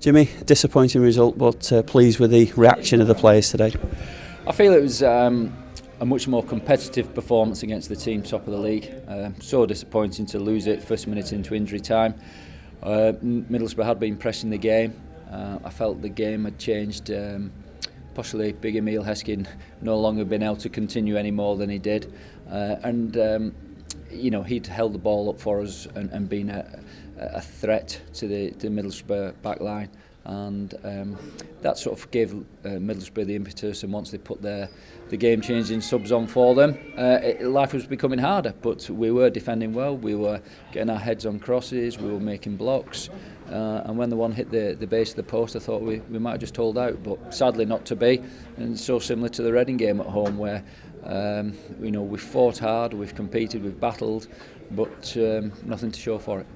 Jimmy, disappointing result, but pleased with the reaction of the players today. I feel it was a much more competitive performance against the team top of the league. So disappointing to lose it first minute into injury time. Middlesbrough had been pressing the game. I felt the game had changed. Possibly big Emile Heskey no longer been able to continue any more than he did. He'd held the ball up for us and been a threat to the Middlesbrough back line, and that sort of gave Middlesbrough the impetus, and once they put the game changing subs on for them, life was becoming harder, but we were defending well, we were getting our heads on crosses, we were making blocks, and when the one hit the base of the post, I thought we might have just hold out, but sadly not to be. And so similar to the Reading game at home, where we've fought hard, we've competed, we've battled, but nothing to show for it.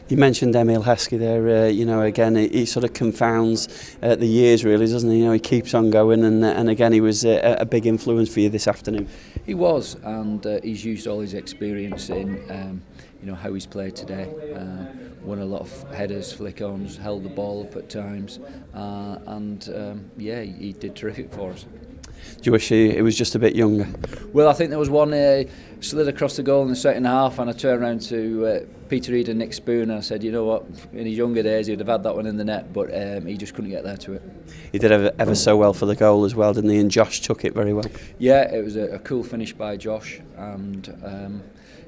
You mentioned Emile Heskey there. Again, he sort of confounds the years, really, doesn't he? He keeps on going, and again, he was a big influence for you this afternoon. He was, and he's used all his experience in how he's played today. Won a lot of headers, flick-ons, held the ball up at times, he did terrific for us. Do you wish he was just a bit younger? Well, I think there was one slid across the goal in the second half, and I turned around to Peter Reid and Nick Spoon, and I said, you know what, in his younger days he'd have had that one in the net, but he just couldn't get there to it. He did ever so well for the goal as well, didn't he? And Josh took it very well. Yeah, it was a cool finish by Josh, and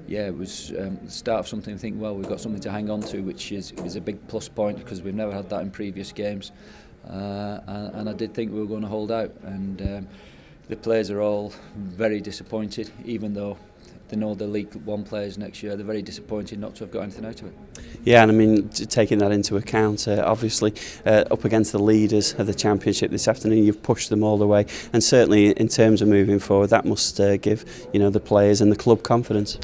it was the start of something. I think, well, we've got something to hang on to, which is a big plus point, because we've never had that in previous games. And I did think we were going to hold out, and the players are all very disappointed, even though they know the League One players next year. They're very disappointed not to have got anything out of it. Yeah, and I mean, taking that into account, obviously up against the leaders of the Championship this afternoon, you've pushed them all the way, and certainly in terms of moving forward, that must give the players and the club confidence.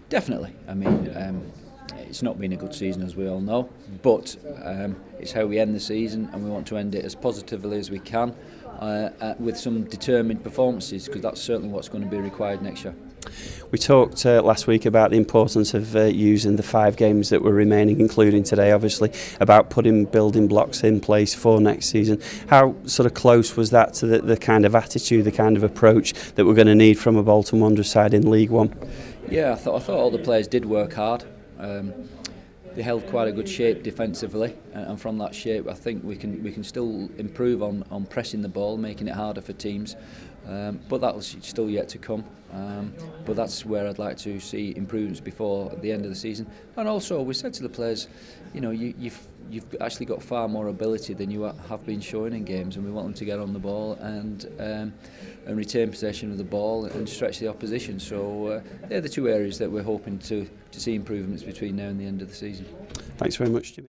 Definitely. I mean, it's not been a good season, as we all know, but it's how we end the season, and we want to end it as positively as we can, with some determined performances, because that's certainly what's going to be required next year. We talked last week about the importance of using the 5 games that were remaining, including today, obviously, about putting building blocks in place for next season. How sort of close was that to the kind of attitude, the kind of approach that we're going to need from a Bolton Wanderers side in League One? Yeah, I thought all the players did work hard. They held quite a good shape defensively, and from that shape I think we can still improve on pressing the ball, making it harder for teams, but that's still yet to come. But that's where I'd like to see improvements before the end of the season. And also, we said to the players, you've actually got far more ability than you have been showing in games, and we want them to get on the ball and retain possession of the ball and stretch the opposition. So they're the 2 areas that we're hoping to see improvements between now and the end of the season. Thanks very much, Jimmy.